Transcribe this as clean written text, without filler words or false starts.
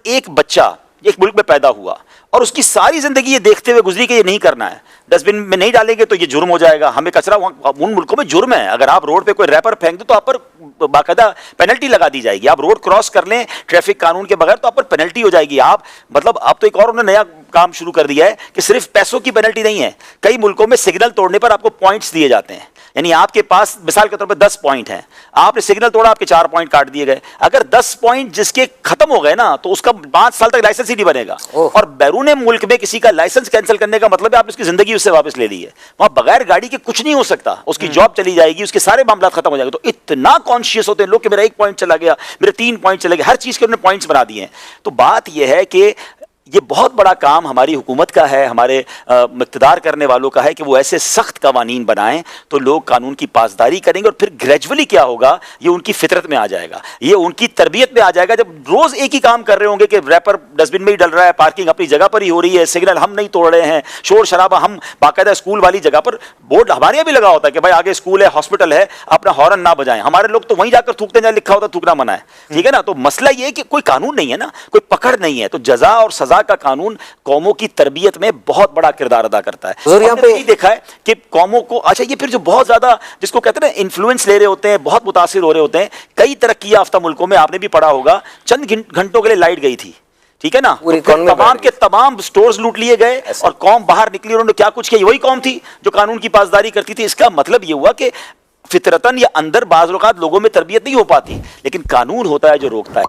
एक बच्चा एक मुल्क में पैदा हुआ और उसकी सारी जिंदगी ये देखते हुए गुजरी कि ये नहीं करना है, डस्टबिन में नहीं डालेंगे तो ये जुर्म हो जाएगा, हमें कचरा, उन मुल्कों में जुर्म है। अगर आप रोड पे कोई रैपर फेंक दो तो आप पर बाकायदा पेनल्टी लगा दी जाएगी। आप रोड क्रॉस कर लें ट्रैफिक कानून के बगैर तो आप पर पेनल्टी हो जाएगी। आप मतलब अब तो एक और उन्होंने नया काम शुरू कर दिया है कि सिर्फ पैसों की पेनल्टी नहीं है, कई मुल्कों में सिग्नल तोड़ने पर आपको पॉइंट्स दिए जाते हैं। यानी आपके पास मिसाल के तौर पर 10 पॉइंट हैं, आपने सिग्नल तोड़ा, आपके 4 पॉइंट काट दिए गए। अगर 10 पॉइंट जिसके खत्म हो गए ना तो उसका 5 साल तक लाइसेंस ही नहीं बनेगा। और बैरून मुल्क में किसी का लाइसेंस कैंसिल करने का मतलब है आप उसकी जिंदगी उससे वापस ले ली है। वहां बगैर गाड़ी के कुछ नहीं हो सकता, उसकी जॉब चली जाएगी, उसके सारे मामला खत्म हो जाएंगे। तो इतना कॉन्शियस होते हैं लोग कि मेरा 1 पॉइंट चला गया, मेरे 3 पॉइंट चले गए, हर चीज के उन्होंने पॉइंट्स बना दिए हैं। तो बात यह है कि ये बहुत बड़ा काम हमारी हुकूमत का है, हमारे इक़्तिदार करने वालों का है कि वो ऐसे सख्त कवानीन बनाएं तो लोग कानून की पासदारी करेंगे और फिर ग्रेजुअली क्या होगा, ये उनकी फितरत में आ जाएगा, ये उनकी तरबियत में आ जाएगा। जब रोज एक ही काम कर रहे होंगे कि रैपर डस्टबिन में ही डल रहा है, पार्किंग अपनी जगह पर ही हो रही है, सिग्नल हम नहीं तोड़ रहे हैं, शोर शराबा, हम बाकायदा स्कूल वाली जगह पर बोर्ड हमारे यहाँ भी लगा होता है कि भाई आगे स्कूल है, हॉस्पिटल है, अपना हॉर्न ना बजाएं। हमारे लोग तो वहीं जाकर थूकते हैं जहाँ लिखा होता है थूकना मना है, ठीक है ना। तो मसला ये है कि कोई कानून नहीं है ना, कोई पकड़ नहीं है। तो जजा और सजा का कानून कौमों की तरबियत में बहुत बड़ा किरदार अदा करता है। यहाँ पे देखा है कि कौमों को, अच्छा ये फिर जो बहुत ज्यादा जिसको कहते हैं ना इन्फ्लुएंस ले रहे होते हैं, बहुत मुतासिर हो रहे होते हैं, कई तरक्की याफ्ता मुल्कों में आपने भी पढ़ा होगा चंद घंटों के लिए लाइट गई थी, ठीक है ना, तो तमाम के तमाम स्टोर्स लूट लिए गए और कौम बाहर निकली, उन्होंने क्या कुछ किया, वही कौम थी जो कानून की पासदारी करती थी। इसका मतलब ये हुआ कि फितरतन या अंदर बाज़ औक़ात लोगों में तरबियत नहीं हो पाती, लेकिन कानून होता है जो रोकता है।